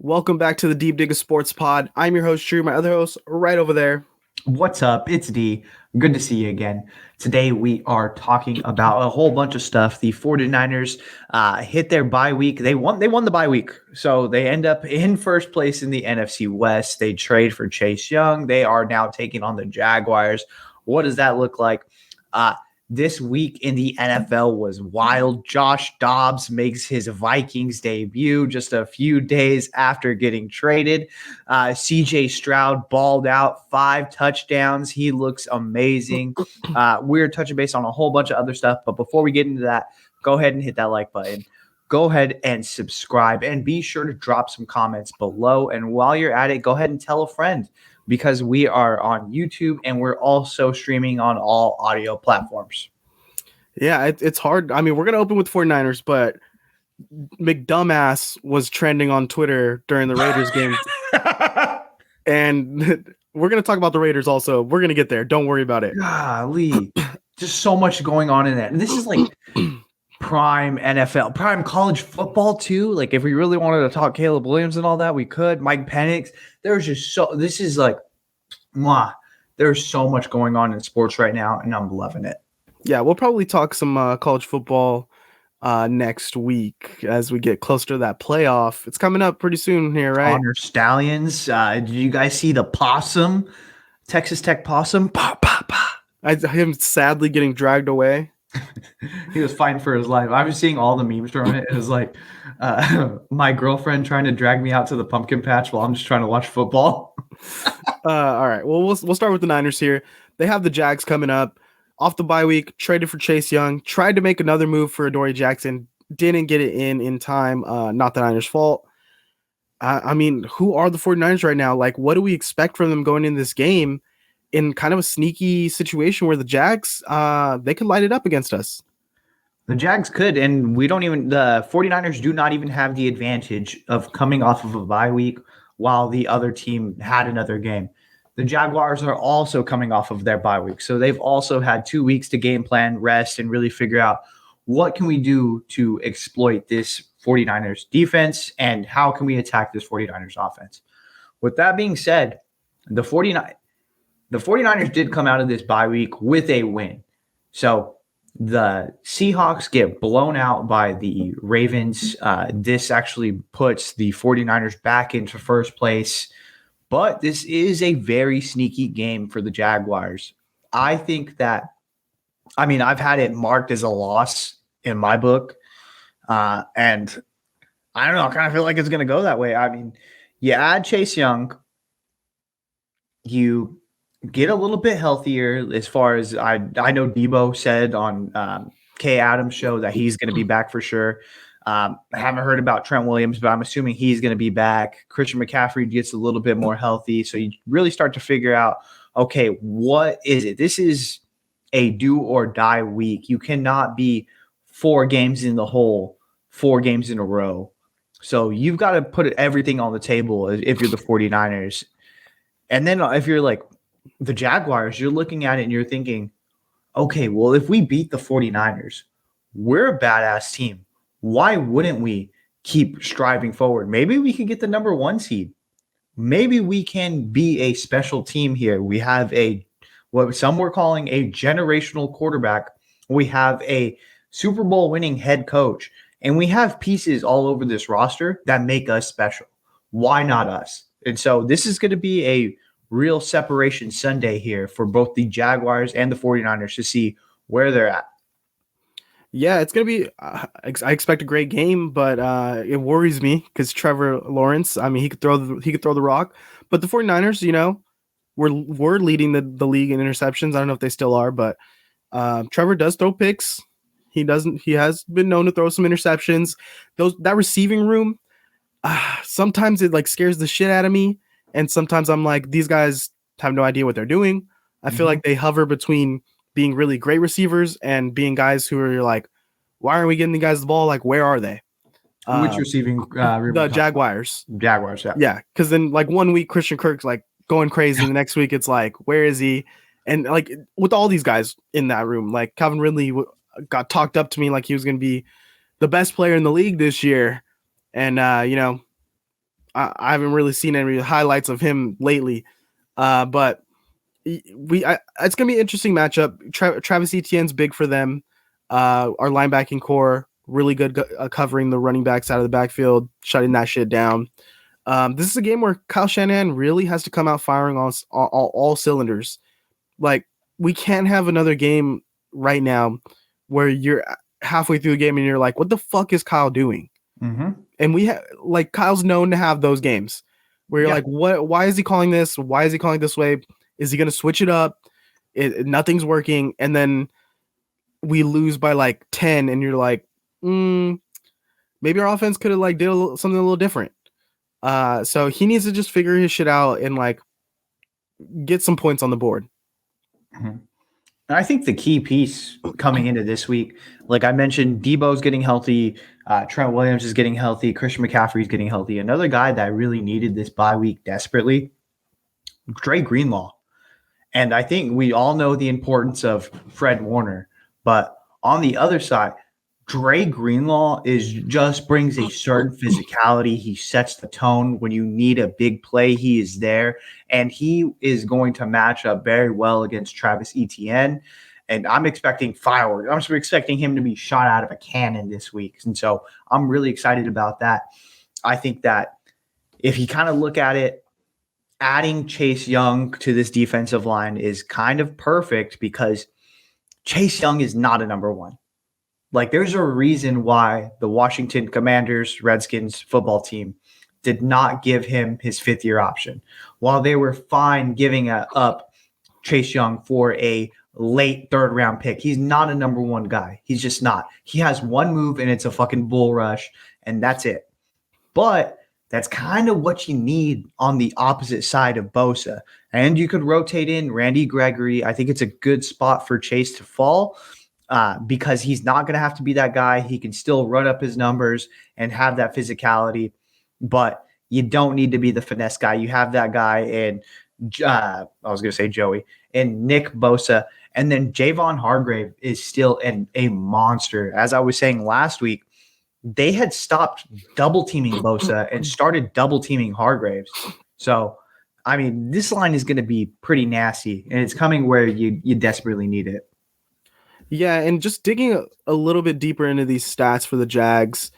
Welcome back to the Deep Dig of Sports Pod. I'm your host, Drew. My other host, right over there. What's up? It's D. Good to see you again. Today we are talking about a whole bunch of stuff. The 49ers hit their bye week. They won the bye week. So they end up in first place in the NFC West. They trade for Chase Young. They are now taking on the Jaguars. What does that look like? This week in the NFL was wild. Josh Dobbs makes his Vikings debut just a few days after getting traded. CJ Stroud balled out 5 touchdowns. He looks amazing. We're touching base on a whole bunch of other stuff. But before we get into that, go ahead and hit that like button. Go ahead and subscribe and be sure to drop some comments below. And while you're at it, go ahead and tell a friend, because we are on YouTube and we're also streaming on all audio platforms. Yeah, it's hard. I mean, we're going to open with 49ers, but McDumbass was trending on Twitter during the Raiders game. And we're going to talk about the Raiders also. We're going to get there. Don't worry about it. Golly. Just so much going on in that. And this is like prime NFL, prime college football too. Like if we really wanted to talk Caleb Williams and all that, we could. Mike Penix. There's just this is like, there's so much going on in sports right now, and I'm loving it. Yeah, we'll probably talk some college football next week as we get closer to that playoff. It's coming up pretty soon here, right? Honor Stallions. Did you guys see the possum? Texas Tech possum? Him sadly getting dragged away. He was fighting for his life. I was seeing all the memes from it. It was like my girlfriend trying to drag me out to the pumpkin patch while I'm just trying to watch football. All right. Well, we'll start with the Niners here. They have the Jags coming up. Off the bye week, traded for Chase Young, tried to make another move for Adoree Jackson, didn't get it in time. Not the Niners' fault. I mean, who are the 49ers right now? Like, what do we expect from them going in this game in kind of a sneaky situation where the Jags, they could light it up against us? The Jags could, and the 49ers do not even have the advantage of coming off of a bye week while the other team had another game. The Jaguars are also coming off of their bye week. So they've also had 2 weeks to game plan, rest, and really figure out what can we do to exploit this 49ers defense and how can we attack this 49ers offense. With that being said, the 49ers did come out of this bye week with a win. So the Seahawks get blown out by the Ravens. This actually puts the 49ers back into first place. But this is a very sneaky game for the Jaguars. I think that, I've had it marked as a loss in my book. And I don't know, I kind of feel like it's going to go that way. I mean, you add Chase Young, you get a little bit healthier as far as I know Debo said on Kay Adams' show that he's going to be back for sure. I haven't heard about Trent Williams, but I'm assuming he's going to be back. Christian McCaffrey gets a little bit more healthy. So you really start to figure out, okay, what is it? This is a do or die week. You cannot be 4 games in the hole, 4 games in a row. So you've got to put everything on the table if you're the 49ers. And then if you're like the Jaguars, you're looking at it and you're thinking, okay, well, if we beat the 49ers, we're a badass team. Why wouldn't we keep striving forward? Maybe we could get the number 1 seed. Maybe we can be a special team here. We have what some were calling a generational quarterback. We have a Super Bowl winning head coach, and we have pieces all over this roster that make us special. Why not us? And so this is going to be a real separation Sunday here for both the Jaguars and the 49ers to see where they're at. Yeah, it's going to be I expect a great game, but it worries me because Trevor Lawrence, he could throw the rock, but the 49ers, we're leading the league in interceptions. I don't know if they still are, but Trevor does throw picks. He has been known to throw some interceptions. That receiving room, sometimes it like scares the shit out of me, and sometimes I'm like, these guys have no idea what they're doing. I feel like they hover between being really great receivers and being guys who are like, why aren't we getting the guys the ball? Like, where are they? Which receiving? The Jaguars. Jaguars, yeah. Yeah, because then like 1 week Christian Kirk's like going crazy, and the next week it's like, where is he? And like with all these guys in that room, like Calvin Ridley got talked up to me like he was going to be the best player in the league this year. And, I haven't really seen any highlights of him lately. But it's gonna be an interesting matchup. Travis Etienne's big for them. Our linebacking core really good covering the running backs out of the backfield, shutting that shit down. This is a game where Kyle Shanahan really has to come out firing on all cylinders. Like, we can't have another game right now where you're halfway through the game and you're like, what the fuck is Kyle doing? Mm-hmm. And like, Kyle's known to have those games where you're like, what? Why is he calling this? Why is he calling this way? Is he going to switch it up? Nothing's working. And then we lose by like 10 and you're like, maybe our offense could have like did something a little different. So he needs to just figure his shit out and like get some points on the board. Mm-hmm. And I think the key piece coming into this week, like I mentioned, Debo's getting healthy, Trent Williams is getting healthy, Christian McCaffrey's getting healthy. Another guy that really needed this bye week desperately, Dre Greenlaw. And I think we all know the importance of Fred Warner, but on the other side, Dre Greenlaw just brings a certain physicality. He sets the tone. When you need a big play, he is there, and he is going to match up very well against Travis Etienne. And I'm expecting fireworks. I'm expecting him to be shot out of a cannon this week, and so I'm really excited about that. I think that if you kind of look at it, adding Chase Young to this defensive line is kind of perfect because Chase Young is not a number one. Like, there's a reason why the Washington Commanders, Redskins football team did not give him his fifth-year option, while they were fine giving up Chase Young for a late third-round pick. He's not a number one guy. He's just not. He has one move, and it's a fucking bull rush, and that's it. But that's kind of what you need on the opposite side of Bosa. And you could rotate in Randy Gregory. I think it's a good spot for Chase to fall. Because he's not going to have to be that guy. He can still run up his numbers and have that physicality, but you don't need to be the finesse guy. You have that guy in, I was going to say Joey, and Nick Bosa. And then Javon Hargrave is still a monster. As I was saying last week, they had stopped double teaming Bosa and started double teaming Hargraves. So, I mean, this line is going to be pretty nasty, and it's coming where you desperately need it. Yeah, and just digging a little bit deeper into these stats for the Jags,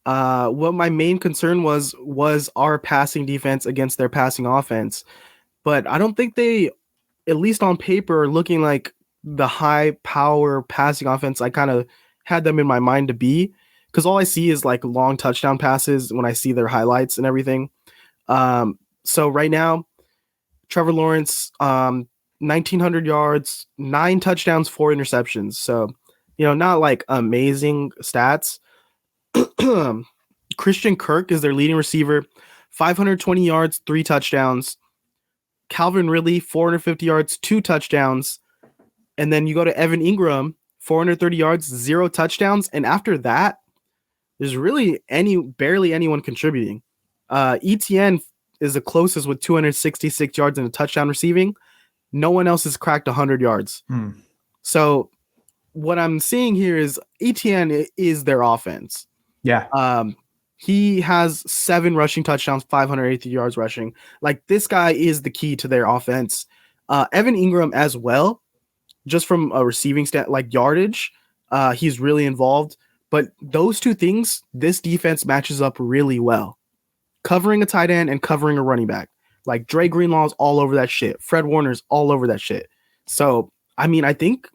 what my main concern was our passing defense against their passing offense. But I don't think they, at least on paper, are looking like the high power passing offense I kind of had them in my mind to be, because all I see is like long touchdown passes when I see their highlights and everything. So right now, Trevor Lawrence, 1,900 yards, 9 touchdowns, 4 interceptions. So, not like amazing stats. Christian Kirk is their leading receiver, 520 yards, 3 touchdowns. Calvin Ridley, 450 yards, 2 touchdowns. And then you go to Evan Ingram, 430 yards, 0 touchdowns. And after that, there's really barely anyone contributing. ETN is the closest with 266 yards and a touchdown receiving. No one else has cracked 100 yards. So what I'm seeing here is ETN is their offense. Yeah. He has 7 rushing touchdowns, 580 yards rushing. Like, this guy is the key to their offense. Evan Ingram as well, just from a receiving stat, like yardage, he's really involved. But those two things, this defense matches up really well. Covering a tight end and covering a running back. Like, Dre Greenlaw's all over that shit. Fred Warner's all over that shit. So, I mean, I think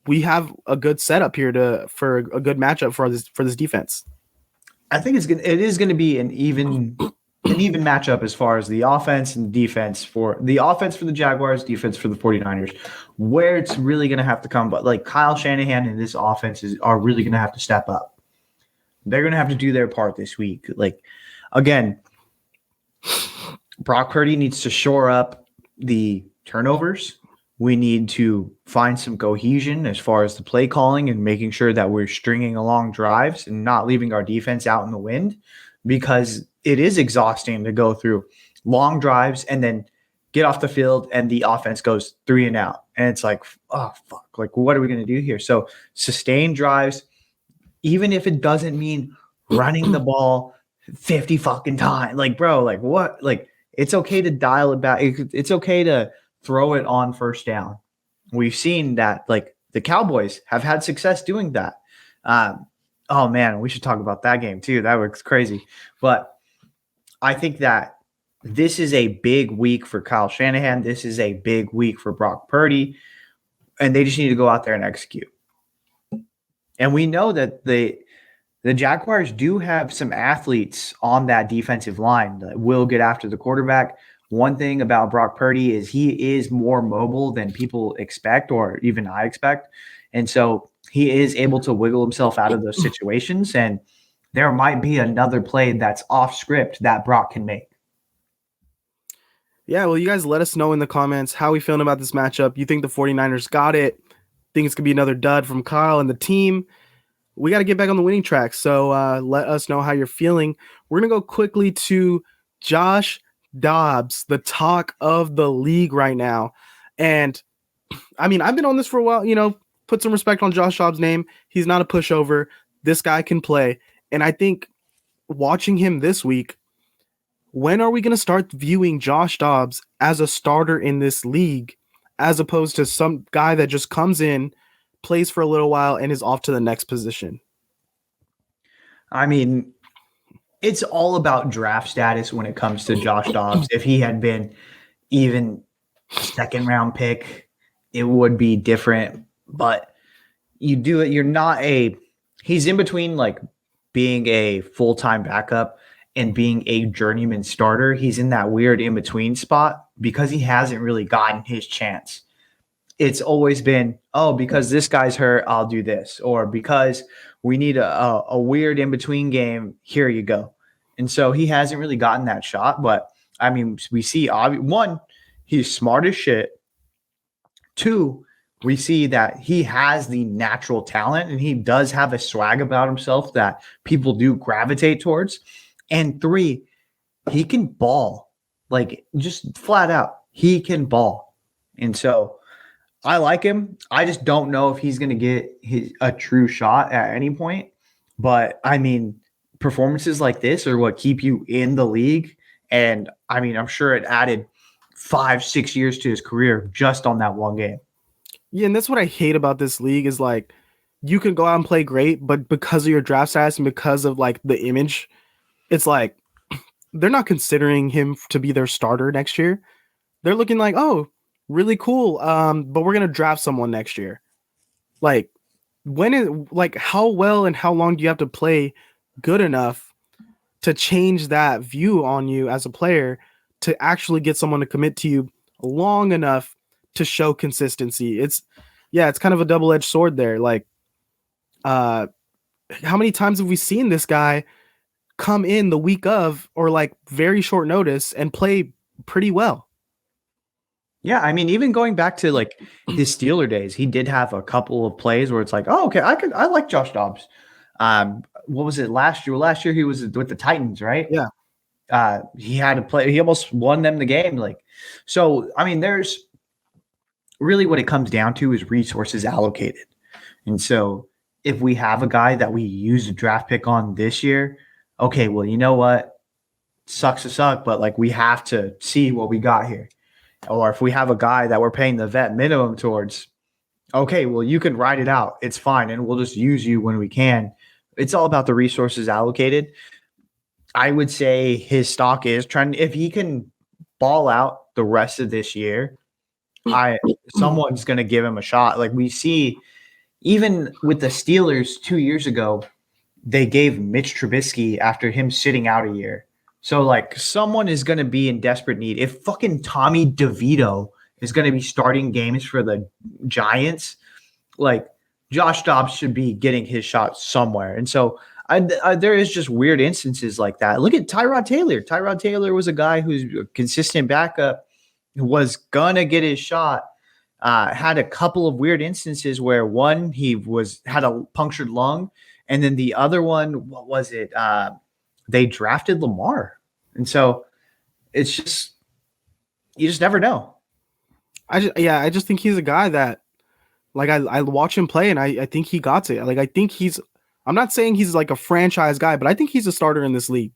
we have a good setup here for a good matchup for this defense. I think it is going to be an even matchup as far as the offense and defense for the Jaguars, defense for the 49ers, where it's really going to have to come. But like, Kyle Shanahan and this offense are really going to have to step up. They're going to have to do their part this week. Like, again, Brock Purdy needs to shore up the turnovers. We need to find some cohesion as far as the play calling and making sure that we're stringing along drives and not leaving our defense out in the wind, because it is exhausting to go through long drives and then get off the field and the offense goes 3 and out. And it's like, oh, fuck. Like, what are we going to do here? So sustain drives, even if it doesn't mean running the ball 50 fucking times. Like, bro, like what? Like, it's okay to dial it back. It's okay to throw it on first down. We've seen that, like, the Cowboys have had success doing that. Oh man, we should talk about that game too. That was crazy. But I think that this is a big week for Kyle Shanahan. This is a big week for Brock Purdy, and they just need to go out there and execute. And we know that the Jaguars do have some athletes on that defensive line that will get after the quarterback. One thing about Brock Purdy is he is more mobile than people expect, or even I expect. And so he is able to wiggle himself out of those situations. And there might be another play that's off script that Brock can make. Yeah, well, you guys let us know in the comments how we feeling about this matchup. You think the 49ers got it? Think it's going to be another dud from Kyle and the team? We got to get back on the winning track. So let us know how you're feeling. We're going to go quickly to Josh Dobbs, the talk of the league right now. And I mean, I've been on this for a while, put some respect on Josh Dobbs' name. He's not a pushover. This guy can play. And I think watching him this week, when are we going to start viewing Josh Dobbs as a starter in this league, as opposed to some guy that just comes in, plays for a little while, and is off to the next position? I mean, it's all about draft status when it comes to Josh Dobbs. If he had been even second round pick, it would be different. But you do it. He's in between like being a full-time backup and being a journeyman starter. He's in that weird in-between spot because he hasn't really gotten his chance. It's always been, because this guy's hurt, I'll do this. Or because we need a weird in-between game, here you go. And so he hasn't really gotten that shot. But, I mean, we see, one, he's smart as shit. Two, we see that he has the natural talent and he does have a swag about himself that people do gravitate towards. And three, he can ball. Like, just flat out, he can ball. And so I like him. I just don't know if he's going to get a true shot at any point. But, I mean, performances like this are what keep you in the league. And, I mean, I'm sure it added 5-6 years to his career just on that one game. Yeah, and that's what I hate about this league is, like, you can go out and play great, but because of your draft status and because of, like, the image, it's like they're not considering him to be their starter next year. They're looking like, oh, really cool, but we're going to draft someone next year. Like, how well and how long do you have to play good enough to change that view on you as a player to actually get someone to commit to you long enough to show consistency? It's kind of a double-edged sword there. Like, how many times have we seen this guy come in the week of, or like very short notice, and play pretty well? Yeah, I mean, even going back to like his Steeler days, he did have a couple of plays where it's like, oh, okay, I like Josh Dobbs. What was it last year? Last year he was with the Titans, right? Yeah. He had to play. He almost won them the game. Like, so I mean, there's really what it comes down to is resources allocated. And so if we have a guy that we use a draft pick on this year, okay, well, you know what? Sucks to suck, but like we have to see what we got here. Or if we have a guy that we're paying the vet minimum towards, okay, well, you can ride it out. It's fine. And we'll just use you when we can. It's all about the resources allocated. I would say his stock is if he can ball out the rest of this year, someone's going to give him a shot. Like we see, even with the Steelers 2 years ago, they gave Mitch Trubisky after him sitting out a year. So, like, someone is going to be in desperate need. If fucking Tommy DeVito is going to be starting games for the Giants, like, Josh Dobbs should be getting his shot somewhere. And so there is just weird instances like that. Look at Tyrod Taylor. Tyrod Taylor was a guy who's a consistent backup, who was going to get his shot. Had a couple of weird instances where one, he had a punctured lung. And then the other one, what was it? They drafted Lamar. And so it's just, you just never know. I just think he's a guy that, like, I watch him play and I think he got it. Like, I think I'm not saying he's like a franchise guy, but I think he's a starter in this league.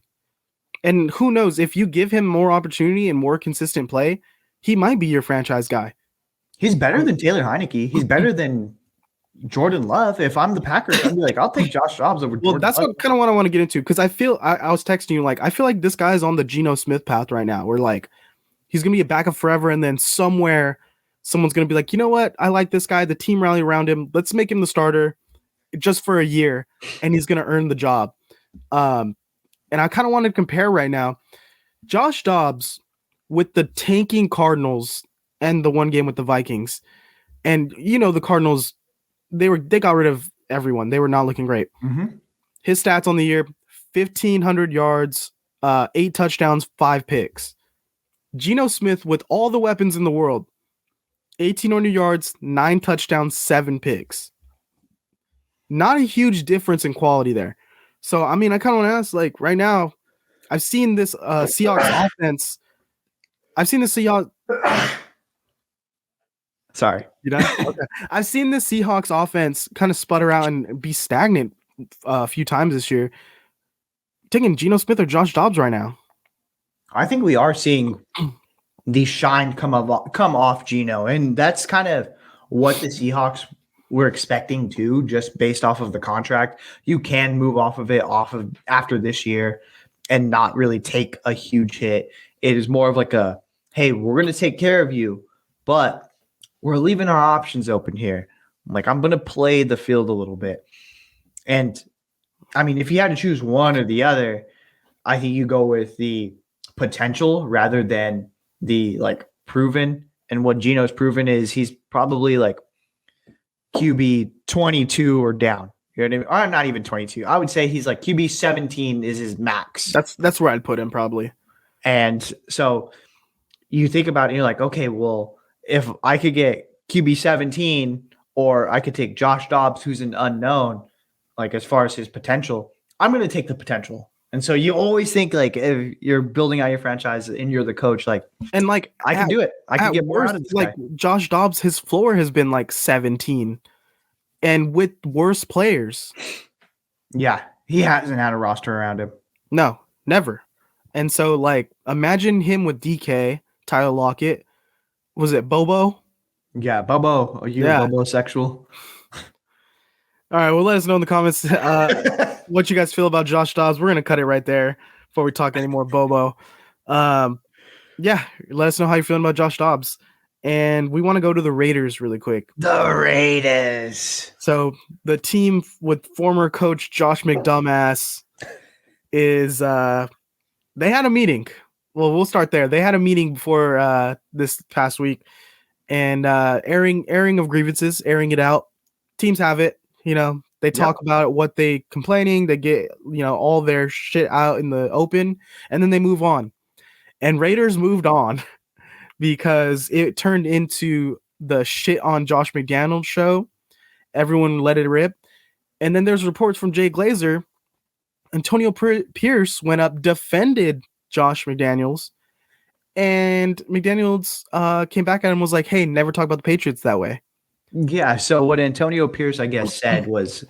And who knows, if you give him more opportunity and more consistent play, he might be your franchise guy. He's better than Taylor Heineke. He's better than Jordan Love. If I'm the Packers, I'd be like, I'll take Josh Dobbs over Well, Jordan that's Love. what kind of what I want to get into, because I was texting you, like, I feel like this guy's on the Geno Smith path right now, where like he's gonna be a backup forever, and then somewhere someone's gonna be like, you know what, I like this guy, the team rally around him, let's make him the starter just for a year, and he's gonna earn the job. And I kind of want to compare right now Josh Dobbs with the tanking Cardinals and the one game with the Vikings. And the Cardinals, they got rid of everyone. They were not looking great. Mm-hmm. His stats on the year: 1,500 yards, 8 touchdowns, 5 picks. Geno Smith with all the weapons in the world: 1,800 yards, 9 touchdowns, 7 picks. Not a huge difference in quality there. So, I mean, I kind of want to ask, like, right now, I've seen this Seahawks offense. I've seen the Seahawks. Sorry. You know? Okay. I've seen the Seahawks offense kind of sputter out and be stagnant a few times this year. Taking Geno Smith or Josh Dobbs right now? I think we are seeing the shine come off Geno, and that's kind of what the Seahawks were expecting too, just based off of the contract. You can move off of after this year and not really take a huge hit. It is more of like a, hey, we're going to take care of you, but we're leaving our options open here. Like, I'm going to play the field a little bit. And I mean, if you had to choose one or the other, I think you go with the potential rather than the like proven. And what Geno's proven is he's probably like QB 22 or down. You know what I mean? Or not even 22. I would say he's like QB 17 is his max. That's where I'd put him probably. And so you think about it, and you're like, okay, well, if I could get QB 17 or I could take Josh Dobbs, who's an unknown, like as far as his potential, I'm going to take the potential. And so you always think, like, if you're building out your franchise and you're the coach, like, and like I can do it. I can get more out of this like guy. Josh Dobbs, his floor has been like 17, and with worse players. Yeah, he hasn't had a roster around him. No, never. And so, like, imagine him with DK, Tyler Lockett. Was it Bobo? Yeah, Bobo. Are you Bobo sexual? All right, well, let us know in the comments what you guys feel about Josh Dobbs. We're going to cut it right there before we talk any more Bobo. Yeah, let us know how you're feeling about Josh Dobbs. And we want to go to the Raiders really quick. The Raiders. So the team with former coach Josh McDumbass is they had a meeting. Well, we'll start there. They had a meeting before this past week, and airing of grievances, airing it out. Teams have it. They talk about what they complaining. They get all their shit out in the open, and then they move on. And Raiders moved on because it turned into the shit on Josh McDaniels show. Everyone let it rip. And then there's reports from Jay Glazer. Antonio Pierce went up, defended Josh McDaniels, and McDaniels came back at him and was like, hey, never talk about the Patriots that way. Yeah, so what Antonio Pierce, I guess, said was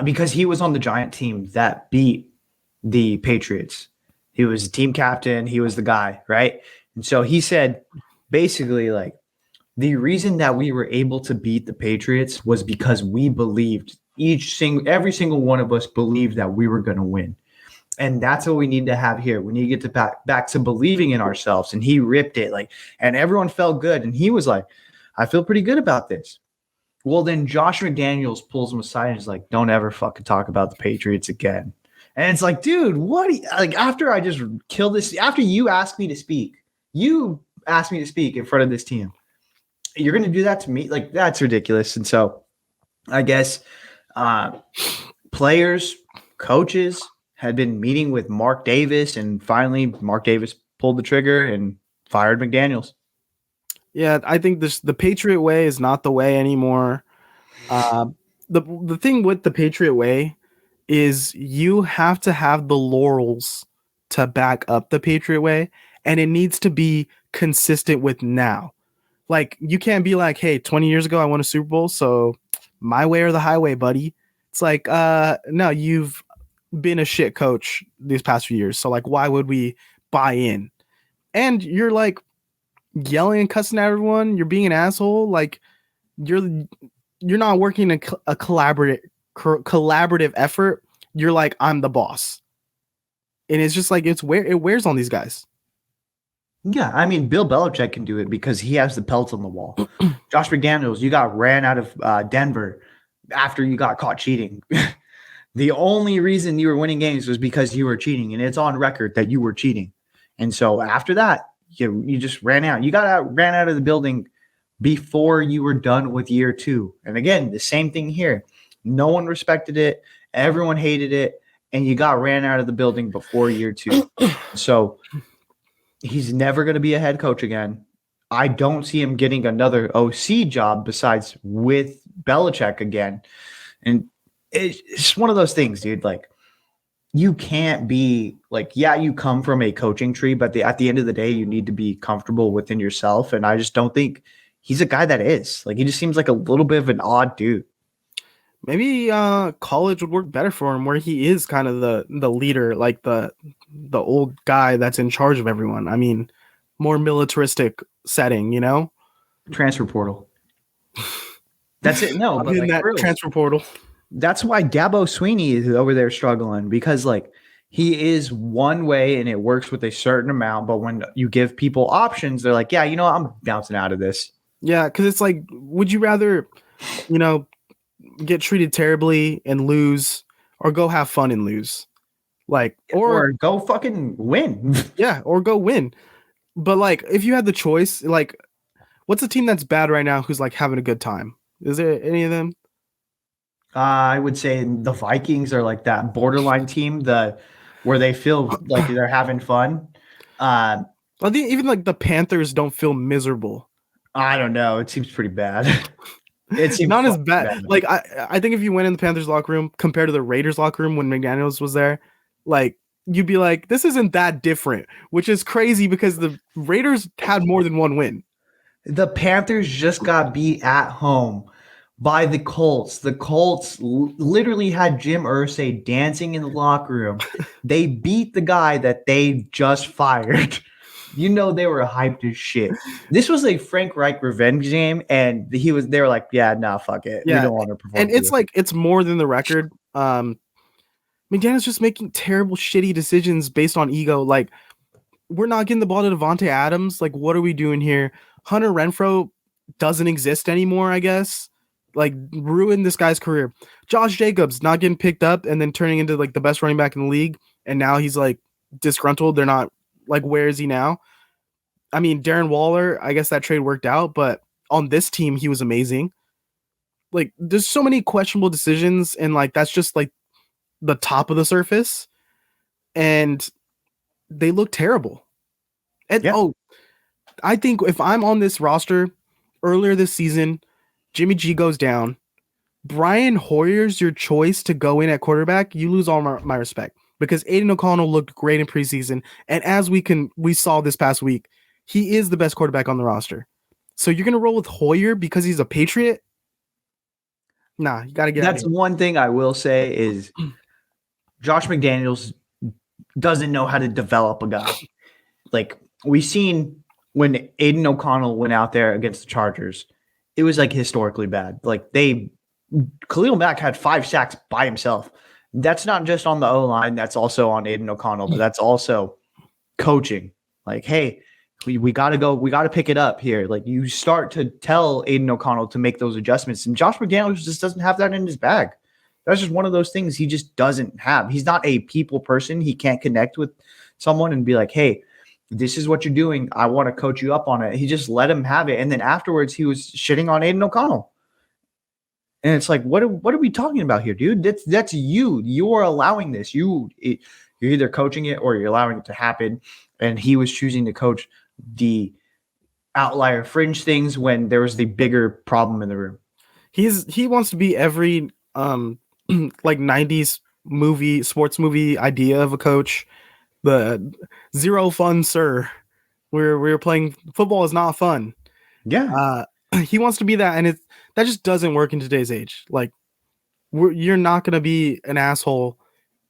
because he was on the Giant team that beat the Patriots. He was the team captain. He was the guy, right? And so he said, basically, like, the reason that we were able to beat the Patriots was because we believed every single one of us believed that we were going to win. And that's what we need to have here. We need to get back to believing in ourselves. And he ripped it, and everyone felt good. And he was like, I feel pretty good about this. Well, then Josh McDaniels pulls him aside and is like, don't ever fucking talk about the Patriots again. And it's like, dude, what? After I just kill this, after you asked me to speak in front of this team, you're going to do that to me? Like, that's ridiculous. And so I guess players, coaches had been meeting with Mark Davis, and finally Mark Davis pulled the trigger and fired McDaniels. Yeah, I think the Patriot way is not the way anymore. The thing with the Patriot way is you have to have the laurels to back up the Patriot way, and it needs to be consistent with now. Like, you can't be like, hey, 20 years ago I won a Super Bowl, so my way or the highway, buddy. It's like, no, you've been a shit coach these past few years. So like, why would we buy in? And you're like yelling and cussing at everyone. You're being an asshole. Like you're not working a collaborative effort. You're like, I'm the boss. And it's just like, it wears on these guys. Yeah, I mean, Bill Belichick can do it because he has the pelts on the wall. Josh McDaniels, you got ran out of Denver after you got caught cheating. The only reason you were winning games was because you were cheating, and it's on record that you were cheating. And so after that, you just ran out. You ran out of the building before you were done with year 2. And again, the same thing here. No one respected it. Everyone hated it. And you got ran out of the building before year 2. So he's never going to be a head coach again. I don't see him getting another OC job besides with Belichick again. And it's just one of those things, dude. Like, you can't be like, yeah, you come from a coaching tree, but at the end of the day, you need to be comfortable within yourself. And I just don't think he's a guy that is. Like, he just seems like a little bit of an odd dude. Maybe college would work better for him, where he is kind of the leader, like the old guy that's in charge of everyone. I mean, more militaristic setting, you know? Transfer portal. That's it. No, I'm but in like, that transfer portal. That's why Dabo Sweeney is over there struggling, because like he is one way and it works with a certain amount. But when you give people options, they're like, yeah, you know what? I'm bouncing out of this. Yeah, because it's like, would you rather, you know, get treated terribly and lose, or go have fun and lose? Like, or go fucking win. Yeah, or go win. But like, if you had the choice, like, what's a team that's bad right now who's like having a good time? Is there any of them? I would say the Vikings are like that borderline team, where they feel like they're having fun. I think even like the Panthers don't feel miserable. I don't know. It seems pretty bad. It seems not as bad. Like I think if you went in the Panthers locker room compared to the Raiders locker room when McDaniels was there, like you'd be like, this isn't that different, which is crazy because the Raiders had more than one win. The Panthers just got beat at home by the Colts. The Colts literally had Jim Irsay dancing in the locker room. They beat the guy that they just fired. You know, they were hyped as shit. This was a Frank Reich revenge game, and they were like, yeah, nah, fuck it. Yeah. We don't want to perform. And it's like, it's more than the record. McDaniel's just making terrible, shitty decisions based on ego. Like, we're not getting the ball to Devontae Adams. Like, what are we doing here? Hunter Renfrow doesn't exist anymore, I guess. Like, ruined this guy's career. Josh Jacobs not getting picked up and then turning into like the best running back in the league, and now he's like disgruntled. They're not like, where is he now? I mean, Darren Waller, I guess that trade worked out, but on this team, he was amazing. Like, there's so many questionable decisions, and like that's just like the top of the surface, and they look terrible. And I think if I'm on this roster earlier this season, Jimmy G goes down, Brian Hoyer's your choice to go in at quarterback, you lose all my respect, because Aiden O'Connell looked great in preseason, and as we saw this past week, he is the best quarterback on the roster. So you're gonna roll with Hoyer because he's a Patriot? Nah, you gotta get. That's one thing I will say is Josh McDaniels doesn't know how to develop a guy. Like, we seen when Aiden O'Connell went out there against the Chargers, it was like historically bad. Like, Khalil Mack had 5 sacks by himself. That's not just on the O-line. That's also on Aiden O'Connell, but that's also coaching. Like, hey, we got to go. We got to pick it up here. Like, you start to tell Aiden O'Connell to make those adjustments. And Josh McDaniels just doesn't have that in his bag. That's just one of those things he just doesn't have. He's not a people person. He can't connect with someone and be like, hey, this is what you're doing. I want to coach you up on it. He just let him have it. And then afterwards, he was shitting on Aiden O'Connell. And it's like, what are we talking about here, dude? That's you. You are allowing this. You're either coaching it or you're allowing it to happen. And he was choosing to coach the outlier fringe things when there was the bigger problem in the room. He wants to be every like 90s sports movie idea of a coach. The zero fun, sir. We're playing football is not fun. Yeah. He wants to be that, and that just doesn't work in today's age. Like, you're not gonna be an asshole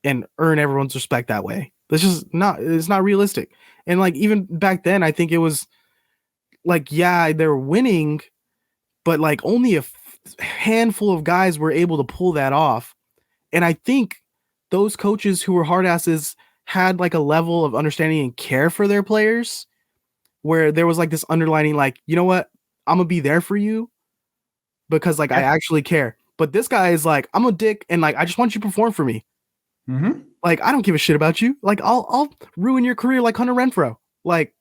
and earn everyone's respect that way. That's just not, it's not realistic. And like even back then, I think it was like, yeah, they're winning, but like only a handful of guys were able to pull that off. And I think those coaches who were hard asses had like a level of understanding and care for their players where there was like this underlining, like, you know what, I'm gonna be there for you because like I actually care. But this guy is like, I'm a dick and like I just want you to perform for me. Mm-hmm. Like I don't give a shit about you. Like I'll ruin your career like Hunter Renfrow. Like,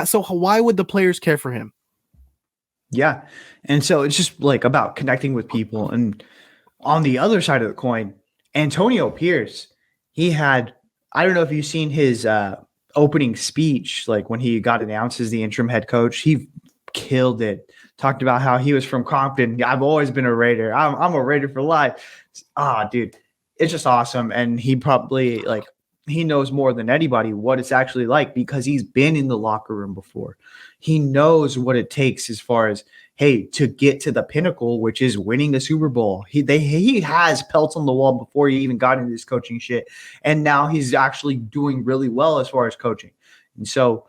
so why would the players care for him? Yeah. And so it's just like about connecting with people. And on the other side of the coin, Antonio Pierce, he had, I don't know if you've seen his opening speech, like when he got announced as the interim head coach, he killed it. Talked about how he was from Compton. I've always been a Raider. I'm a Raider for life. Dude, it's just awesome. And he probably like, he knows more than anybody what it's actually like because he's been in the locker room before. He knows what it takes as far as, hey, to get to the pinnacle, which is winning the Super Bowl. He has pelts on the wall before he even got into this coaching shit. And now he's actually doing really well as far as coaching. And so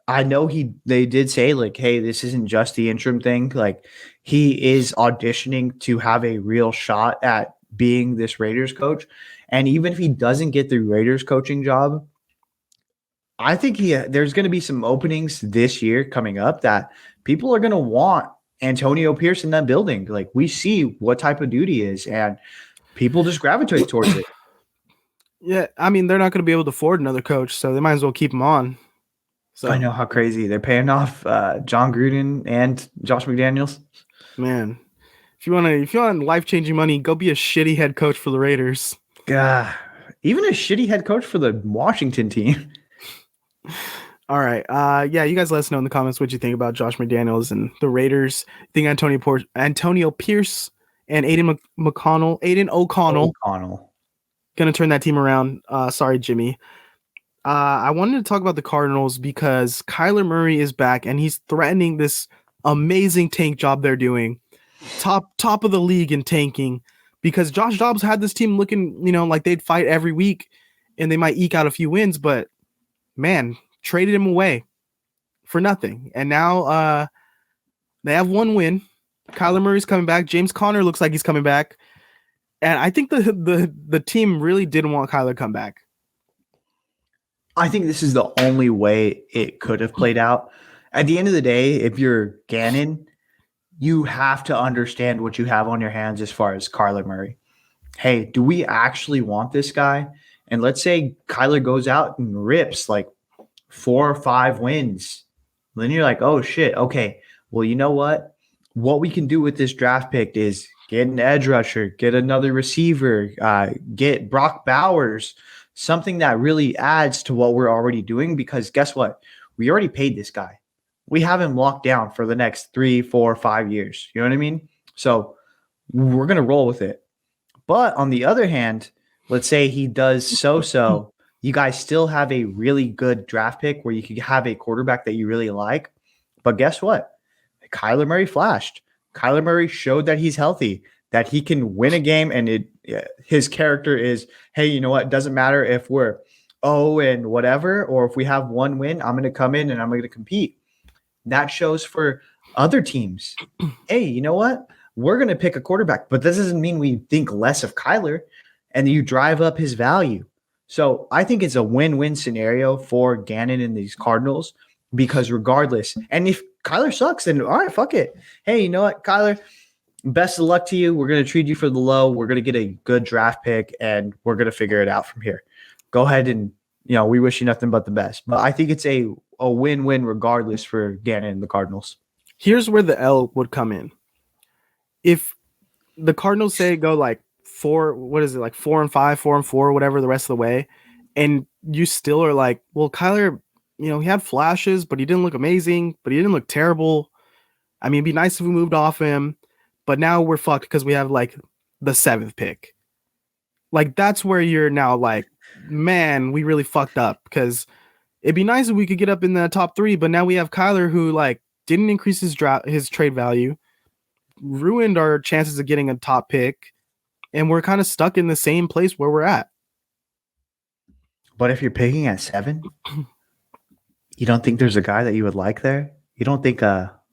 I know they did say like, hey, this isn't just the interim thing. Like he is auditioning to have a real shot at being this Raiders coach. And even if he doesn't get the Raiders coaching job, I think there's going to be some openings this year coming up that people are going to want Antonio Pierce in that building. Like we see what type of duty is, and people just gravitate towards it. Yeah, I mean they're not going to be able to afford another coach, so they might as well keep him on. So I know how crazy they're paying off John Gruden and Josh McDaniels. Man, if you want life-changing money, go be a shitty head coach for the Raiders. Even a shitty head coach for the Washington team. All right. Yeah, you guys let us know in the comments what you think about Josh McDaniels and the Raiders. I think Antonio Pierce and Aiden O'Connell gonna turn that team around. Sorry, Jimmy. I wanted to talk about the Cardinals because Kyler Murray is back and he's threatening this amazing tank job they're doing. Top of the league in tanking because Josh Dobbs had this team looking, like they'd fight every week and they might eke out a few wins, but man, traded him away for nothing. And now they have one win. Kyler Murray's coming back. James Conner looks like he's coming back. And I think the team really didn't want Kyler to come back. I think this is the only way it could have played out. At the end of the day, if you're Gannon, you have to understand what you have on your hands as far as Kyler Murray. Hey, do we actually want this guy? And let's say Kyler goes out and rips like 4 or 5 wins. Then you're like, oh, shit. Okay, well, you know what? What we can do with this draft pick is get an edge rusher, get another receiver, get Brock Bowers, something that really adds to what we're already doing because guess what? We already paid this guy. We have him locked down for the next 3, 4, 5 years. You know what I mean? So we're going to roll with it. But on the other hand, let's say he does so. You guys still have a really good draft pick where you could have a quarterback that you really like. But guess what? Kyler Murray flashed. Kyler Murray showed that he's healthy, that he can win a game. And his character is, hey, you know what? It doesn't matter if we're and whatever, or if we have one win, I'm going to come in and I'm going to compete. That shows for other teams. Hey, you know what? We're going to pick a quarterback, but this doesn't mean we think less of Kyler and you drive up his value. So I think it's a win-win scenario for Gannon and these Cardinals because regardless, and if Kyler sucks, then all right, fuck it. Hey, you know what, Kyler, best of luck to you. We're going to treat you for the low. We're going to get a good draft pick and we're going to figure it out from here. Go ahead and, we wish you nothing but the best. But I think it's a win-win regardless for Gannon and the Cardinals. Here's where the L would come in. If the Cardinals say go like 4 and 5, 4 and 4, whatever the rest of the way, and you still are like, well, Kyler, he had flashes, but he didn't look amazing, but he didn't look terrible. I mean, it'd be nice if we moved off him, but now we're fucked because we have like the 7th pick. Like that's where you're now like, man, we really fucked up because it'd be nice if we could get up in the top 3, but now we have Kyler who like didn't increase his trade value, ruined our chances of getting a top pick, and we're kind of stuck in the same place where we're at. But if you're picking at 7, you don't think there's a guy that you would like there? You don't think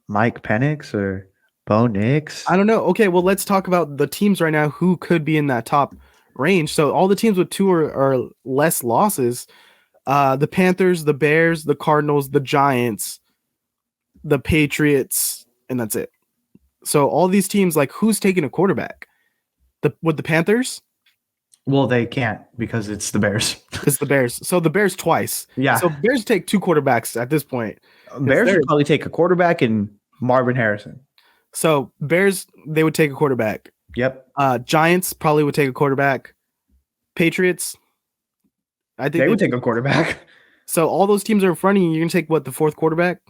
Mike Penix or Bo Nix? I don't know. Okay, well, let's talk about the teams right now who could be in that top range. So all the teams with 2 or less losses, the Panthers, the Bears, the Cardinals, the Giants, the Patriots, and that's it. So all these teams, like, who's taking a quarterback? With the Panthers? Well, they can't because it's the Bears. It's the Bears. So the Bears twice. Yeah. So Bears take 2 quarterbacks at this point. Bears would probably take a quarterback and Marvin Harrison. So Bears, they would take a quarterback. Yep. Giants probably would take a quarterback. Patriots, I think they would take a quarterback. So all those teams are in front of you. You're gonna take what, the 4th quarterback?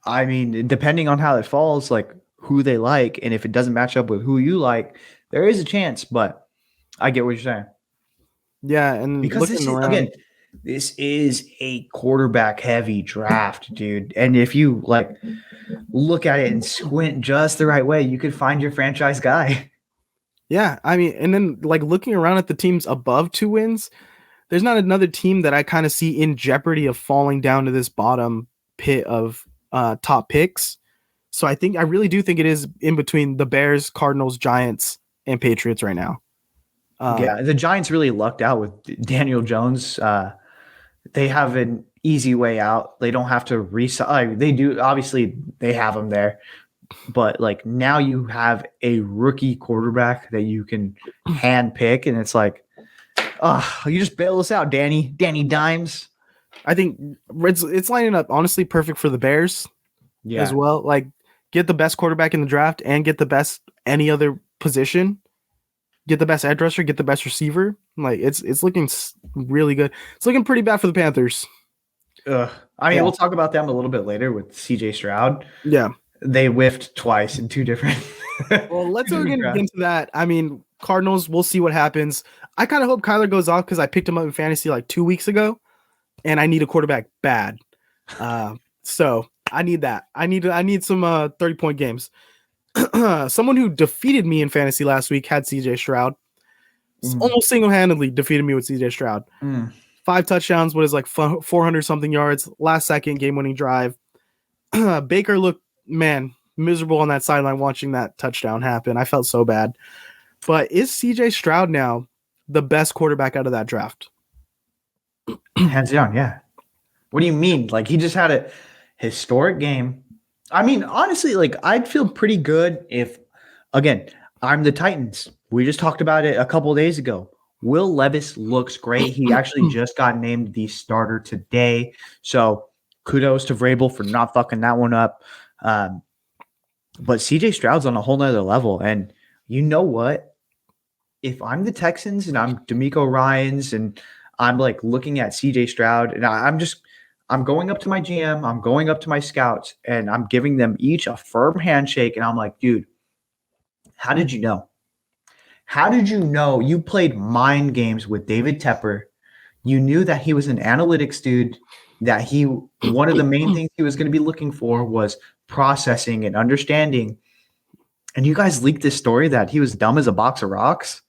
I mean, depending on how it falls, like who they like, and if it doesn't match up with who you like, there is a chance. But I get what you're saying. Yeah, and because this is a quarterback heavy draft, dude. And if you like look at it and squint just the right way, you could find your franchise guy. Yeah, I mean, and then like looking around at the teams above 2 wins, there's not another team that I kind of see in jeopardy of falling down to this bottom pit of top picks. So I really do think it is in between the Bears, Cardinals, Giants, and Patriots right now. Yeah, the Giants really lucked out with Daniel Jones. They have an easy way out. They don't have to resign. They do, obviously they have him there, but like now you have a rookie quarterback that you can hand pick, and it's like, oh, you just bail us out, Danny Dimes. I think it's lining up honestly perfect for the Bears as well. Like, get the best quarterback in the draft and get the best any other position. Get the best edge rusher, get the best receiver. Like, it's looking really good. It's looking pretty bad for the Panthers. I mean, we'll talk about them a little bit later with CJ Stroud. Yeah. They whiffed twice in 2 different. Well, let's get into that. I mean, Cardinals, we'll see what happens. I kind of hope Kyler goes off because I picked him up in fantasy like 2 weeks ago, and I need a quarterback bad. So I need that. I need some 30-point games. Someone who defeated me in fantasy last week had CJ Stroud. Almost single-handedly defeated me with CJ Stroud. 5 touchdowns, what is like 400 something yards, last second game-winning drive. Baker looked, man, miserable on that sideline watching that touchdown happen. I felt so bad. But is CJ Stroud now the best quarterback out of that draft? Hands down, yeah. What do you mean? Like, he just had a historic game. I mean, honestly, like, I'd feel pretty good if, again, I'm the Titans. We just talked about it a couple of days ago. Will Levis looks great. He actually just got named the starter today. So kudos to Vrabel for not fucking that one up. But CJ Stroud's on a whole nother level. And you know what? If I'm the Texans and I'm D'Amico Ryans and I'm like looking at CJ Stroud and I'm going up to my GM, I'm going up to my scouts, and I'm giving them each a firm handshake. And I'm like, dude, how did you know? How did you know you played mind games with David Tepper? You knew that he was an analytics dude, that one of the main things he was going to be looking for was processing and understanding. And you guys leaked this story that he was dumb as a box of rocks.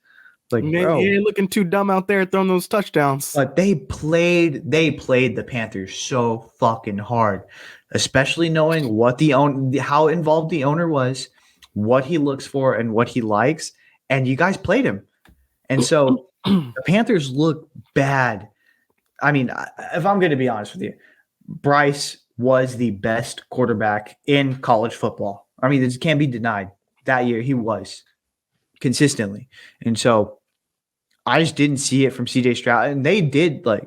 Like, bro, he ain't looking too dumb out there throwing those touchdowns. But they played the Panthers so fucking hard, especially knowing how involved the owner was, what he looks for and what he likes, and you guys played him. And so the Panthers look bad. I mean, if I'm going to be honest with you, Bryce was the best quarterback in college football. I mean, this can't be denied. That year he was consistently. And so I just didn't see it from CJ Stroud. And they did, like,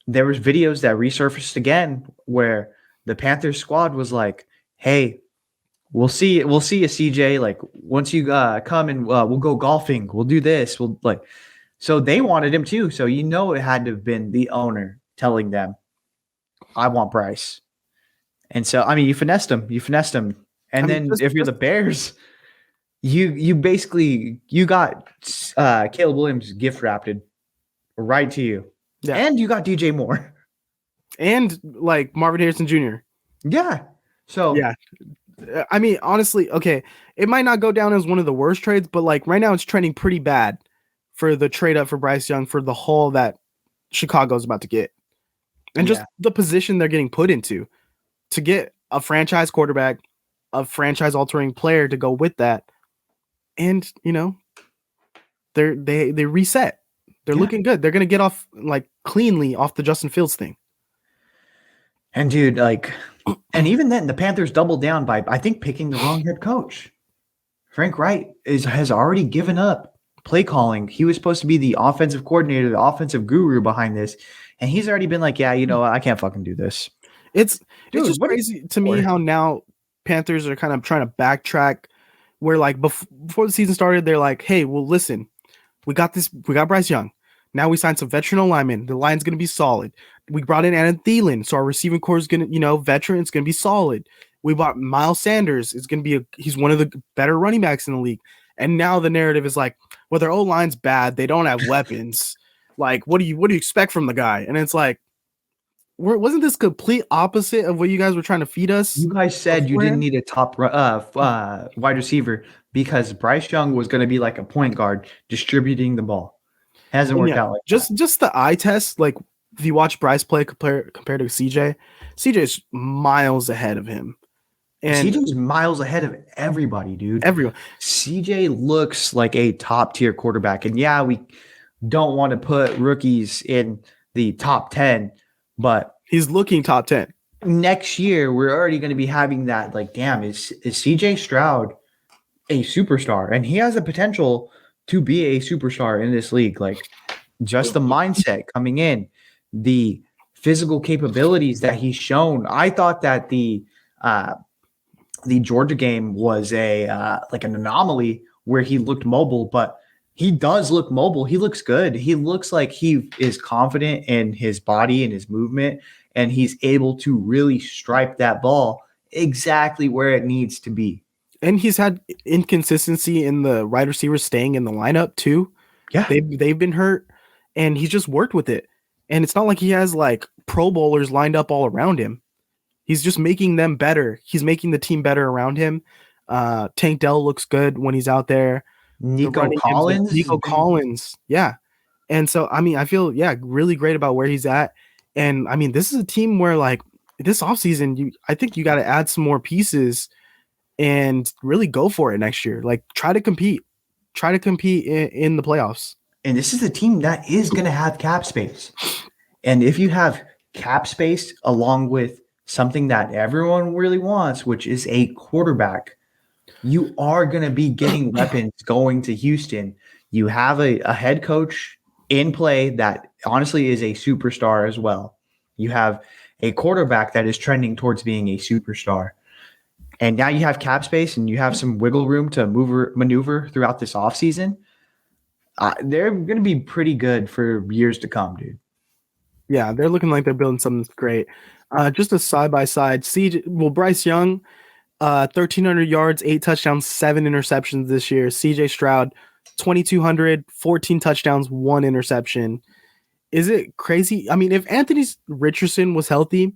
there was videos that resurfaced again where the Panthers squad was like, hey, we'll see you, CJ. Like, once you come and we'll go golfing, we'll do this. So they wanted him too. So, it had to have been the owner telling them, I want Bryce. And so, I mean, you finessed him. And then if you're the Bears, you basically got Caleb Williams gift wrapped right to you. Yeah. And you got DJ Moore. And like Marvin Harrison Jr. Yeah. So yeah. I mean, honestly, okay, it might not go down as one of the worst trades, but like right now it's trending pretty bad for the trade up for Bryce Young for the haul that Chicago's about to get. And just Yeah. the position they're getting put into to get a franchise quarterback, a franchise altering player to go with that. And, they reset. They're Yeah. looking good. They're going to get off like cleanly off the Justin Fields thing. And dude, like, and even then, the Panthers doubled down by, I think, picking the wrong head coach. Frank Wright has already given up play calling. He was supposed to be the offensive coordinator, the offensive guru behind this, and he's already been like, "Yeah, you know, I can't fucking do this." It's Dude, just crazy to me how now Panthers are kind of trying to backtrack. Where like before the season started, they're like, "Hey, well, listen, we got Bryce Young. Now we signed some veteran linemen. The line's going to be solid. We brought in Adam Thielen, so our receiving core is going to, veteran. It's going to be solid. We bought Miles Sanders. It's going to be he's one of the better running backs in the league. And now the narrative is like, well, their O-line's bad. They don't have weapons. Like, what do you expect from the guy? And it's like, wasn't this complete opposite of what you guys were trying to feed us? You guys said you didn't need a top wide receiver because Bryce Young was going to be like a point guard distributing the ball. Hasn't worked out like just the eye test. Like if you watch Bryce play compared to CJ, CJ's miles ahead of him. And CJ's miles ahead of everybody, dude. Everyone. CJ looks like a top tier quarterback. And yeah, we don't want to put rookies in the top 10, but he's looking top 10. Next year, we're already going to be having that. Like, damn, is CJ Stroud a superstar? And he has the potential to be a superstar in this league. Like, just the mindset coming in, the physical capabilities that he's shown. I thought that the Georgia game was like an anomaly where he looked mobile, but he does look mobile. He looks good. He looks like he is confident in his body and his movement, and he's able to really stripe that ball exactly where it needs to be. And he's had inconsistency in the wide receivers staying in the lineup too. Yeah. They've been hurt, and he's just worked with it. And it's not like he has like Pro Bowlers lined up all around him. He's just making them better. He's making the team better around him. Tank Dell looks good when he's out there. Nico Collins. Yeah. And so, I mean, I feel, really great about where he's at. And I mean, this is a team where like this offseason, I think you got to add some more pieces and really go for it next year. Like try to compete in the playoffs. And this is a team that is going to have cap space. And if you have cap space along with something that everyone really wants, which is a quarterback, you are going to be getting weapons going to Houston. You have a head coach in play that honestly is a superstar as well. You have a quarterback that is trending towards being a superstar. And now you have cap space and you have some wiggle room to maneuver throughout this offseason. They're going to be pretty good for years to come, dude. Yeah, they're looking like they're building something great. Just a side-by-side. Bryce Young, 1,300 yards, 8 touchdowns, 7 interceptions this year. CJ Stroud, 2,200, 14 touchdowns, 1 interception. Is it crazy? I mean, if Anthony Richardson was healthy,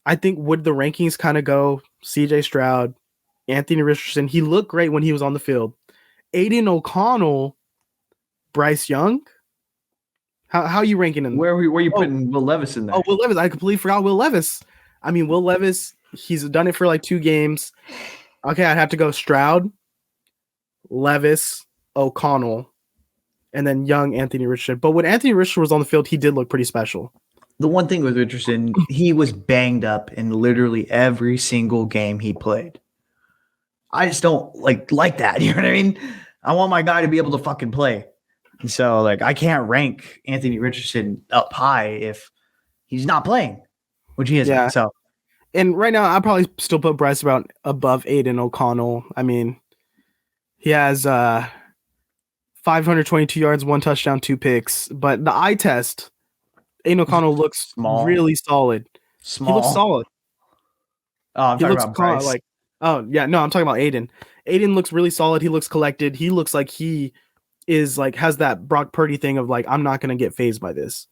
I think would the rankings kind of go CJ Stroud, Anthony Richardson. He looked great when he was on the field. Aiden O'Connell, Bryce Young. How are you ranking him? Where are you putting Will Levis in there? Oh, Will Levis. I completely forgot Will Levis. I mean, Will Levis, he's done it for like 2 games. Okay, I'd have to go Stroud, Levis, O'Connell, and then young Anthony Richardson. But when Anthony Richardson was on the field, he did look pretty special. The one thing with Richardson, he was banged up in literally every single game he played. I just don't like that. You know what I mean? I want my guy to be able to fucking play. And so, like, I can't rank Anthony Richardson up high if he's not playing, which he isn't. Yeah. So, and right now, I'd probably still put Bryce above Aiden O'Connell. I mean, he has 522 yards, 1 touchdown, 2 picks. But the eye test, Aiden O'Connell looks really solid. He looks solid. Oh, I'm talking about Bryce. I'm talking about Aiden. Aiden looks really solid. He looks collected. He looks like he is like has that Brock Purdy thing of like, I'm not going to get fazed by this.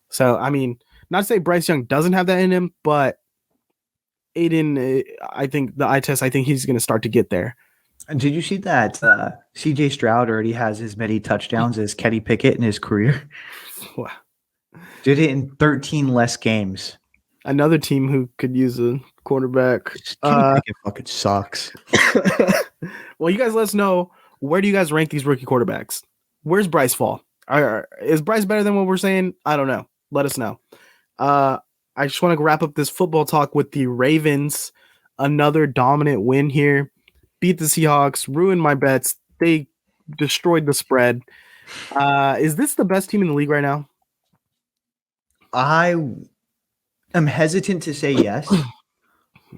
So, I mean, not to say Bryce Young doesn't have that in him, but Aiden, I think the eye test. I think he's going to start to get there. And did you see that CJ Stroud already has as many touchdowns as Kenny Pickett in his career? Wow. Did it in 13 less games. Another team who could use a quarterback. Kenny Pickett fucking sucks. Well, you guys let us know, where do you guys rank these rookie quarterbacks? Where's Bryce fall? Is Bryce better than what we're saying? I don't know. Let us know. I just want to wrap up this football talk with the Ravens. Another dominant win here. Beat the Seahawks. Ruined my bets. They destroyed the spread. Is this the best team in the league right now? I am hesitant to say yes,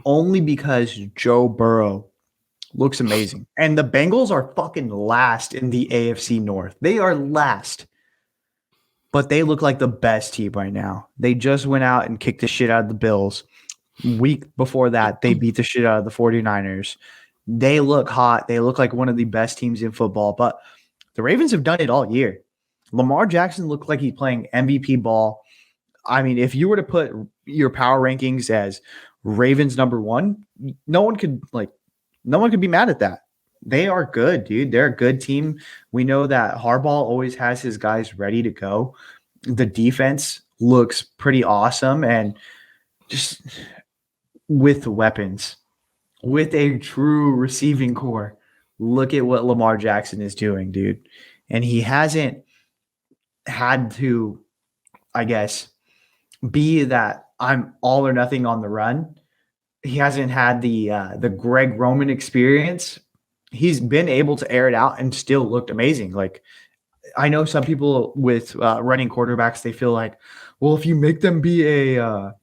only because Joe Burrow looks amazing. And the Bengals are fucking last in the AFC North. They are last. But they look like the best team right now. They just went out and kicked the shit out of the Bills. Week before that, they beat the shit out of the 49ers. They look hot. They look like one of the best teams in football. But the Ravens have done it all year. Lamar Jackson looked like he's playing MVP ball. I mean, if you were to put your power rankings as Ravens number one, no one could be mad at that. They are good, dude. They're a good team. We know that Harbaugh always has his guys ready to go. The defense looks pretty awesome, and just with weapons, with a true receiving core, look at what Lamar Jackson is doing, dude. And he hasn't had to, I guess, be that I'm all or nothing on the run. He hasn't had the Greg Roman experience. He's been able to air it out and still looked amazing. Like, I know some people with running quarterbacks, they feel like, well, if you make them be a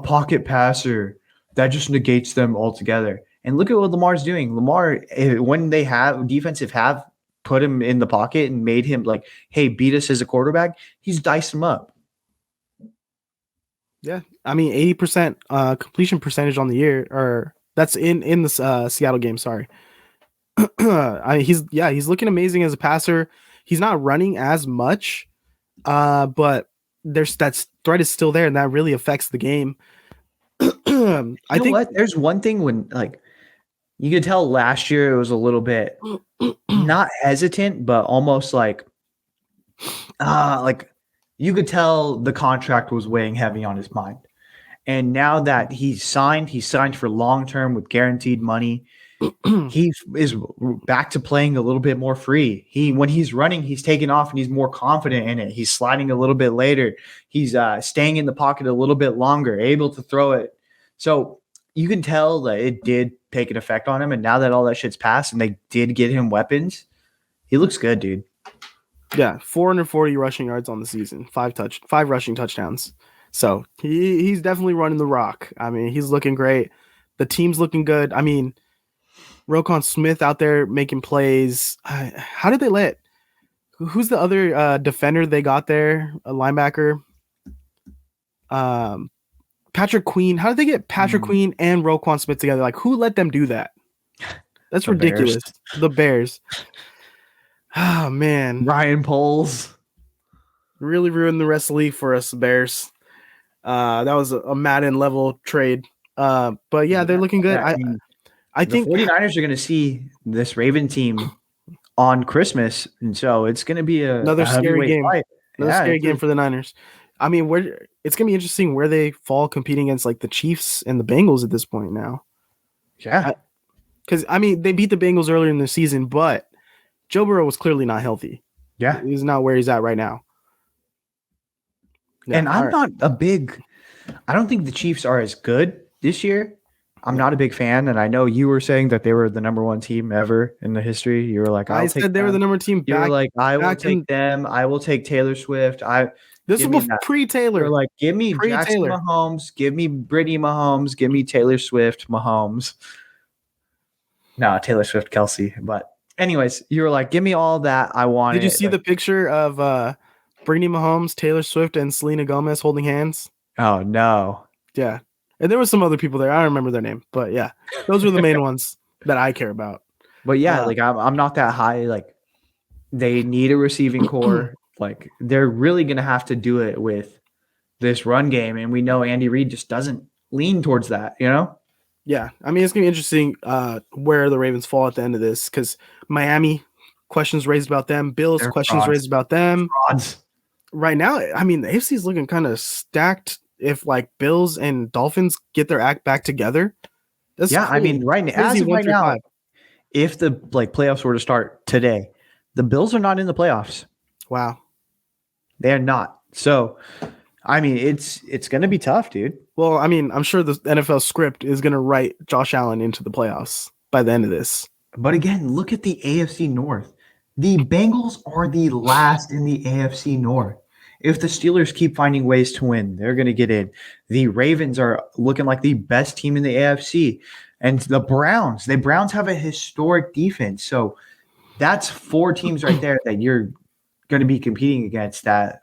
pocket passer, that just negates them altogether. And look at what Lamar's doing. Lamar, when they have defensive have put him in the pocket and made him like, hey, beat us as a quarterback, he's diced him up. Yeah, I mean 80% completion percentage on the year, or that's in the Seattle game. Sorry, he's looking amazing as a passer. He's not running as much, but that threat is still there, and that really affects the game. I think what? There's one thing when like you could tell last year it was a little bit not hesitant, but almost like you could tell the contract was weighing heavy on his mind. And now that he's signed for long-term with guaranteed money. He is back to playing a little bit more free. When he's running, he's taking off and he's more confident in it. He's sliding a little bit later. He's staying in the pocket a little bit longer, able to throw it. So you can tell that it did take an effect on him. And now that all that shit's passed and they did get him weapons, he looks good, dude. Yeah, 440 rushing yards on the season, 5 rushing touchdowns. So he's definitely running the rock. I mean, he's looking great. The team's looking good. I mean, Roquan Smith out there making plays. How did they let? Who's the other defender they got there? A linebacker. Patrick Queen. How did they get Patrick Queen and Roquan Smith together? Like, who let them do that? That's ridiculous. Bears. The Bears. Oh man, Ryan Poles really ruined the rest of the league for us Bears. That was a Madden level trade. But yeah, they're looking good. I think the 49ers are going to see this Raven team on Christmas, and so it's going to be another scary game. Fight. Another scary game for the Niners. I mean, it's going to be interesting where they fall competing against like the Chiefs and the Bengals at this point now. Yeah, because I mean they beat the Bengals earlier in the season, but Joe Burrow was clearly not healthy. Yeah, he's not where he's at right now. Yeah, and I'm not a big. I don't think the Chiefs are as good this year. I'm not a big fan, and I know you were saying that they were the number one team ever in the history. You were like, I said they were the number one team. You were like, I will take them. I will take Taylor Swift. This was pre-Taylor. You're like, give me Jackson Mahomes, give me Brittany Mahomes, give me Taylor Swift Mahomes. No, Taylor Swift Kelsey. But anyways, you were like, give me all that. I want. Did you see the picture of Brittany Mahomes, Taylor Swift, and Selena Gomez holding hands? Oh no. Yeah. And there was some other people there. I don't remember their name, but yeah, those were the main ones that I care about. But yeah, like I'm not that high. Like they need a receiving core. Like they're really gonna have to do it with this run game, and we know Andy Reid just doesn't lean towards that. You know? Yeah, I mean it's gonna be interesting where the Ravens fall at the end of this because Miami questions raised about them, Bills They're questions frauds. raised about them. Frauds. Right now, I mean the AFC is looking kind of stacked. If like Bills and Dolphins get their act back together, that's Yeah, I crazy. mean, right now, Crazy as of one right through now, five. if the playoffs were to start today, the Bills are not in the playoffs. Wow. They are not. So, I mean, it's going to be tough, dude. Well, I mean, I'm sure the NFL script is gonna write Josh Allen into the playoffs by the end of this. But again, look at the AFC North. The Bengals are the last in the AFC North. If the Steelers keep finding ways to win, they're going to get in. The Ravens are looking like the best team in the AFC. And the Browns have a historic defense. So that's four teams right there that you're going to be competing against that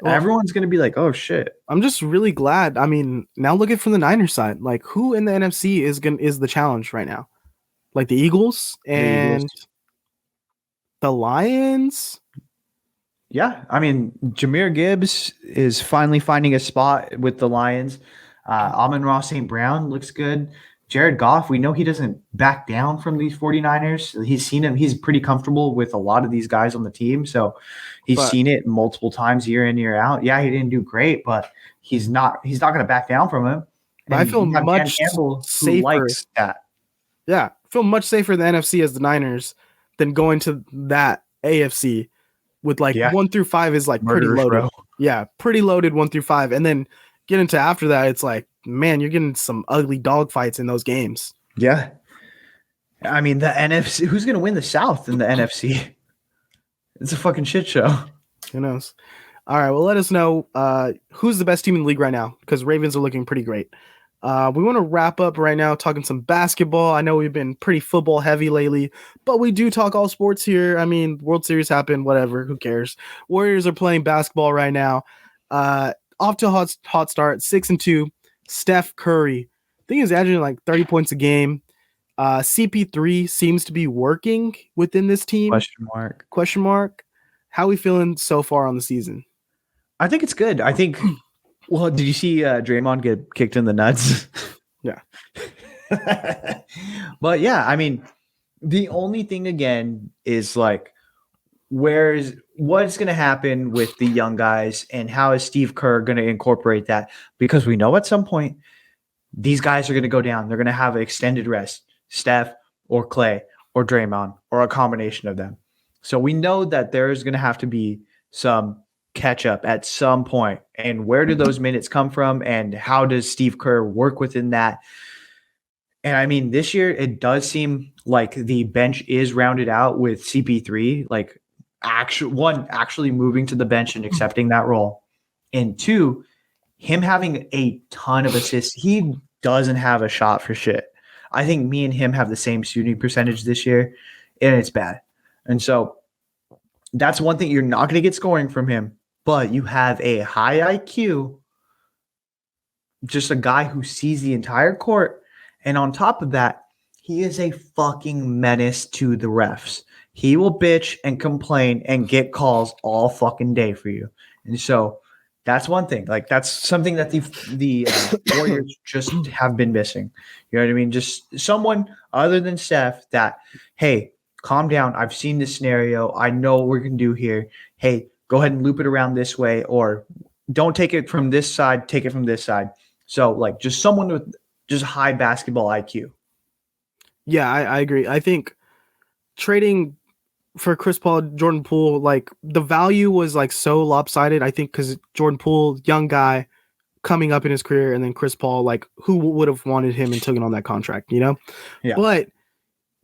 Well, everyone's going to be like, oh, shit. I'm just really glad. I mean, now look at from the Niners side. Like, who in the NFC is the challenge right now? Like the Eagles The Eagles. and the Lions. Yeah, I mean, Jameer Gibbs is finally finding a spot with the Lions. Amon-Ra St. Brown looks good. Jared Goff, we know he doesn't back down from these 49ers. He's seen him. He's pretty comfortable with a lot of these guys on the team. So he's seen it multiple times year in, year out. Yeah, he didn't do great, but he's not going to back down from him. But I feel much safer. Likes that. Yeah, I feel much safer in the NFC as the Niners than going to that AFC with like 1 through 5 is like pretty loaded. Row. Yeah, pretty loaded 1 through 5. And then get into after that, it's like, man, you're getting some ugly dog fights in those games. Yeah. I mean, the NFC, who's going to win the South in the NFC? It's a fucking shit show. Who knows? All right, well, let us know who's the best team in the league right now because Ravens are looking pretty great. We want to wrap up right now talking some basketball. I know we've been pretty football heavy lately, but we do talk all sports here. I mean, World Series happened, whatever, who cares? Warriors are playing basketball right now. Off to a hot start, 6-2. Steph Curry, I think he's averaging like 30 points a game. CP3 seems to be working within this team. Question mark. How are we feeling so far on the season? I think it's good. I think. Well, did you see Draymond get kicked in the nuts? Yeah. But yeah, I mean, the only thing again is like, what's going to happen with the young guys and how is Steve Kerr going to incorporate that? Because we know at some point these guys are going to go down. They're going to have an extended rest, Steph or Clay or Draymond or a combination of them. So we know that there's going to have to be some catch up at some point. And where do those minutes come from? And how does Steve Kerr work within that? And I mean, this year it does seem like the bench is rounded out with CP3, like actually moving to the bench and accepting that role. And two, him having a ton of assists. He doesn't have a shot for shit. I think me and him have the same shooting percentage this year, and it's bad. And so that's one thing. You're not going to get scoring from him, but you have a high IQ, just a guy who sees the entire court. And on top of that, he is a fucking menace to the refs. He will bitch and complain and get calls all fucking day for you. And so that's one thing. Like, that's something that the Warriors just have been missing. You know what I mean? Just someone other than Steph that, hey, calm down. I've seen this scenario. I know what we're going to do here. Hey, go ahead and loop it around this way, or don't take it from this side, take it from this side. So, like, just someone with just high basketball IQ. Yeah, I agree. I think trading for Chris Paul, Jordan Poole, like the value was like so lopsided. I think because Jordan Poole, young guy coming up in his career, and then Chris Paul, like who would have wanted him and taken on that contract, you know? Yeah. But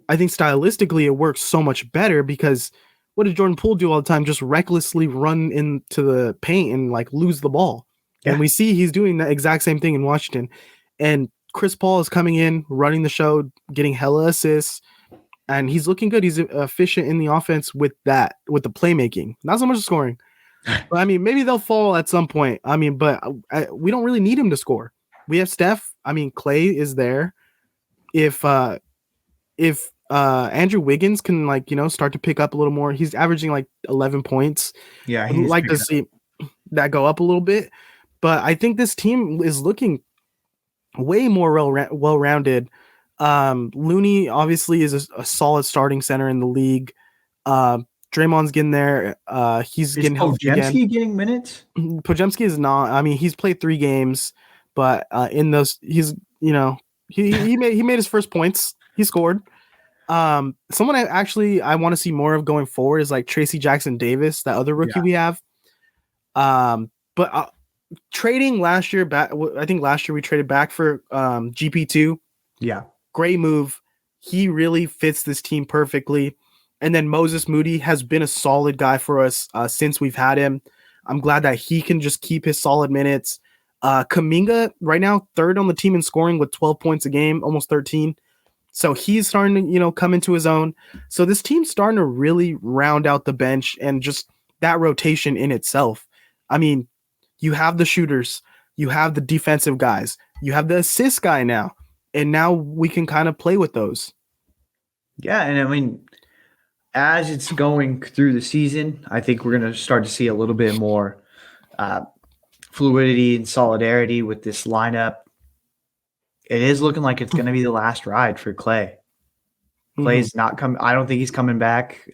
I think stylistically it works so much better because what did Jordan Poole do all the time? Just recklessly run into the paint and like lose the ball. Yeah. And we see he's doing the exact same thing in Washington. And Chris Paul is coming in, running the show, getting hella assists, and he's looking good. He's efficient in the offense with that, with the playmaking, not so much scoring. But I mean, maybe they'll fall at some point. I mean, but we don't really need him to score. We have Steph. I mean, Clay is there. If Andrew Wiggins can, like, you know, start to pick up a little more, he's averaging like 11 points. Yeah, I'd like to see that go up a little bit. But I think this team is looking way more well-rounded. Looney obviously is a solid starting center in the league. Draymond's getting there. He's Is getting healthy again. Podziemski getting minutes? Pojemski is not. I mean, he's played 3 games, but in those, he's he made his first points. He scored. Someone I want to see more of going forward is like Tracy Jackson Davis, that other rookie we have. But trading last year back, I think last year we traded back for GP2. Yeah, great move. He really fits this team perfectly. And then Moses Moody has been a solid guy for us since we've had him. I'm glad that he can just keep his solid minutes. Kuminga right now 3rd on the team in scoring with 12 points a game, almost 13. So he's starting to, come into his own. So this team's starting to really round out the bench and just that rotation in itself. I mean, you have the shooters, you have the defensive guys, you have the assist guy now, and now we can kind of play with those. Yeah, and I mean, as it's going through the season, I think we're going to start to see a little bit more fluidity and solidarity with this lineup. It is looking like it's going to be the last ride for Clay. Clay's not coming. I don't think he's coming back.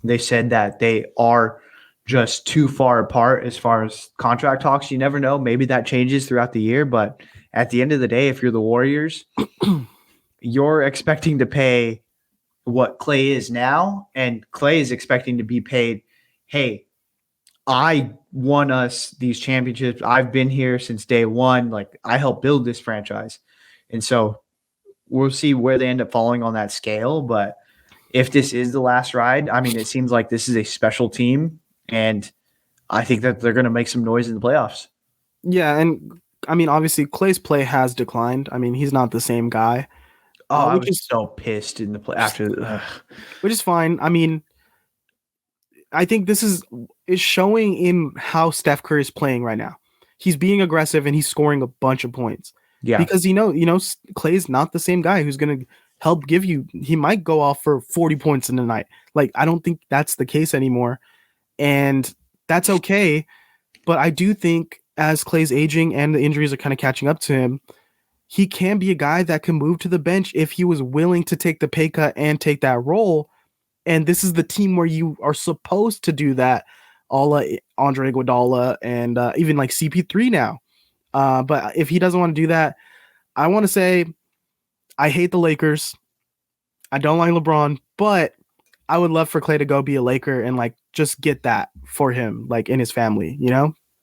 They said that they are just too far apart as far as contract talks. You never know. Maybe that changes throughout the year. But at the end of the day, if you're the Warriors, you're expecting to pay what Clay is now. And Clay is expecting to be paid, hey, I won us these championships. I've been here since day one. Like, I helped build this franchise. And so we'll see where they end up falling on that scale. But if this is the last ride, I mean, it seems like this is a special team. And I think that they're going to make some noise in the playoffs. Yeah, and I mean, obviously, Clay's play has declined. I mean, he's not the same guy. I was so pissed in the play after, which is fine. I mean, I think this is showing in how Steph Curry is playing right now. He's being aggressive and he's scoring a bunch of points. Yeah, because Clay's not the same guy who's going to help give you. He might go off for 40 points in the night. Like, I don't think that's the case anymore. And that's okay. But I do think as Clay's aging and the injuries are kind of catching up to him, he can be a guy that can move to the bench if he was willing to take the pay cut and take that role. And this is the team where you are supposed to do that. All Andre Iguodala and even like CP3 now. But if he doesn't want to do that, I want to say I hate the Lakers. I don't like LeBron, but I would love for Clay to go be a Laker and like just get that for him, like in his family,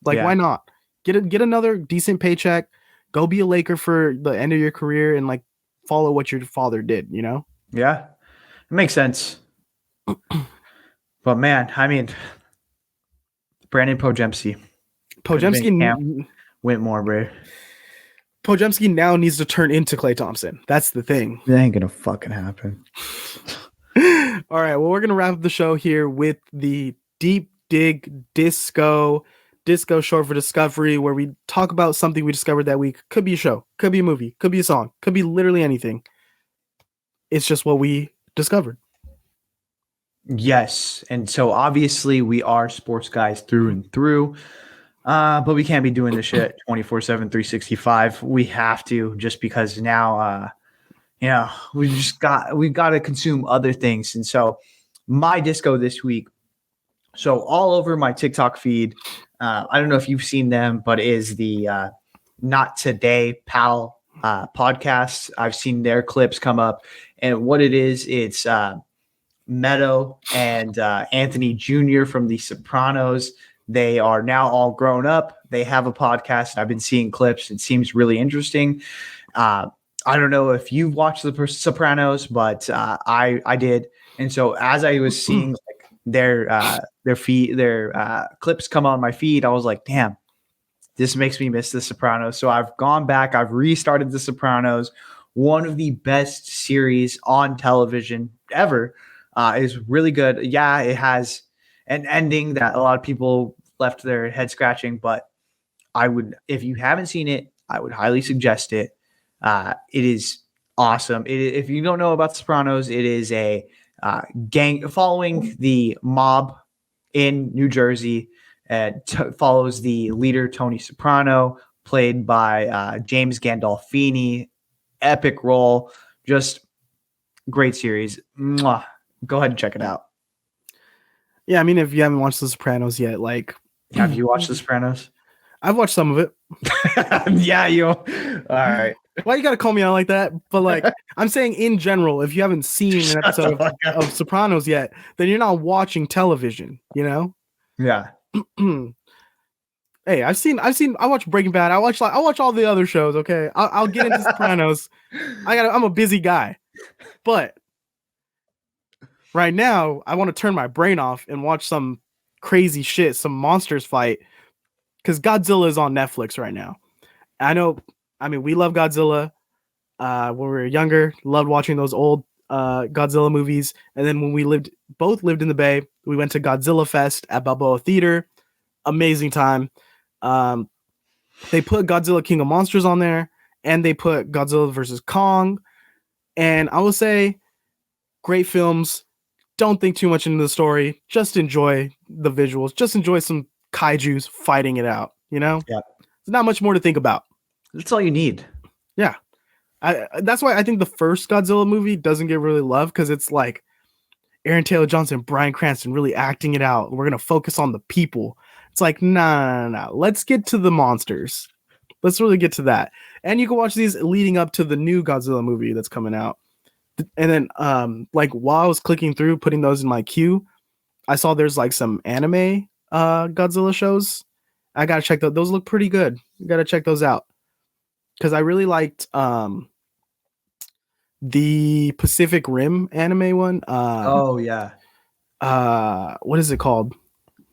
why not get another decent paycheck, go be a Laker for the end of your career and like follow what your father did, Yeah, it makes sense. But man, I mean, Brandon Podziemski went more, bro. Podziemski now needs to turn into Klay Thompson. That's the thing. That ain't gonna fucking happen. All right, well, we're gonna wrap up the show here with the Deep Dig Disco short for Discovery, where we talk about something we discovered that week. Could be a show, could be a movie, could be a song, could be literally anything. It's just what we discovered. Yes, and so obviously we are sports guys through and through, but we can't be doing this shit 24/7, 365. We have to, just because now, we've got to consume other things. And so my disco this week, so all over my TikTok feed, I don't know if you've seen them, but it is the Not Today Pal podcast. I've seen their clips come up, and what it is, it's Meadow and Anthony Jr. from The Sopranos. They are now all grown up. They have a podcast. I've been seeing clips. It seems really interesting. I don't know if you've watched The Sopranos, but I did. And so as I was seeing their clips come on my feed, I was like, damn, this makes me miss The Sopranos. So I've gone back. I've restarted The Sopranos, one of the best series on television ever. Is really good. Yeah, it has an ending that a lot of people left their head scratching, but if you haven't seen it, I would highly suggest it. It is awesome. If you don't know about Sopranos, it is a gang following the mob in New Jersey. Follows the leader, Tony Soprano, played by James Gandolfini. Epic role. Just great series. Mwah. Go ahead and check it out. Yeah, I mean, if you haven't watched The Sopranos yet, like, Have you watched The Sopranos? I've watched some of it. Yeah, you. All right. Why you gotta call me out like that? But like, I'm saying in general, if you haven't seen an episode of Sopranos yet, then you're not watching television. You know? Yeah. Hey, I watch Breaking Bad. I watch all the other shows. Okay, I'll get into Sopranos. I'm a busy guy, but right now I want to turn my brain off and watch some crazy shit, some monsters fight, because Godzilla is on Netflix right now. I know. I mean, we love Godzilla. When we were younger, loved watching those old Godzilla movies. And then when we both lived in the Bay, we went to Godzilla Fest at Balboa Theater. Amazing time. They put Godzilla King of Monsters on there, and they put Godzilla versus Kong. And I will say, great films. Don't think too much into the story. Just enjoy the visuals. Just enjoy some kaijus fighting it out. You know? Yeah. There's not much more to think about. That's all you need. Yeah. That's why I think the first Godzilla movie doesn't get really loved, because it's like Aaron Taylor Johnson, Bryan Cranston really acting it out. We're going to focus on the people. It's like, nah. Let's get to the monsters. Let's really get to that. And you can watch these leading up to the new Godzilla movie that's coming out. And then like while I was clicking through, putting those in my queue, I saw there's like some anime Godzilla shows. I got to check those. Those look pretty good. You got to check those out. Because I really liked the Pacific Rim anime one. Oh, yeah. What is it called?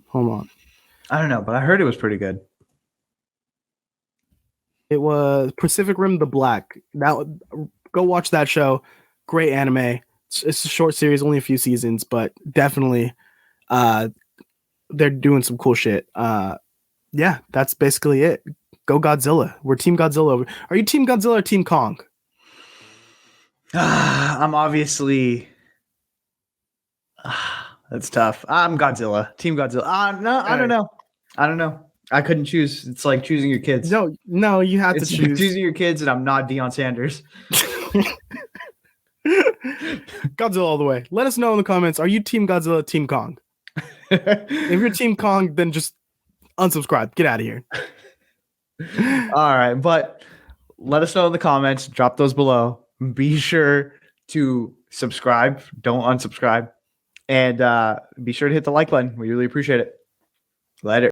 Hold on. I don't know, but I heard it was pretty good. It was Pacific Rim the Black. Go watch that show. Great anime. It's a short series, only a few seasons, but definitely they're doing some cool shit. Yeah, that's basically it. Go Godzilla. We're Team Godzilla. Are you Team Godzilla or Team Kong? I'm obviously. That's tough. I'm Godzilla. Team Godzilla. No, I don't know. I don't know. I couldn't choose. It's like choosing your kids. No, you have to choose. Choosing your kids, and I'm not Deion Sanders. Godzilla all the way. Let us know in the comments. Are you Team Godzilla, Team Kong? If you're Team Kong, then just unsubscribe. Get out of here. All right, but let us know in the comments. Drop those below. Be sure to subscribe. Don't unsubscribe. And be sure to hit the like button. We really appreciate it. Later.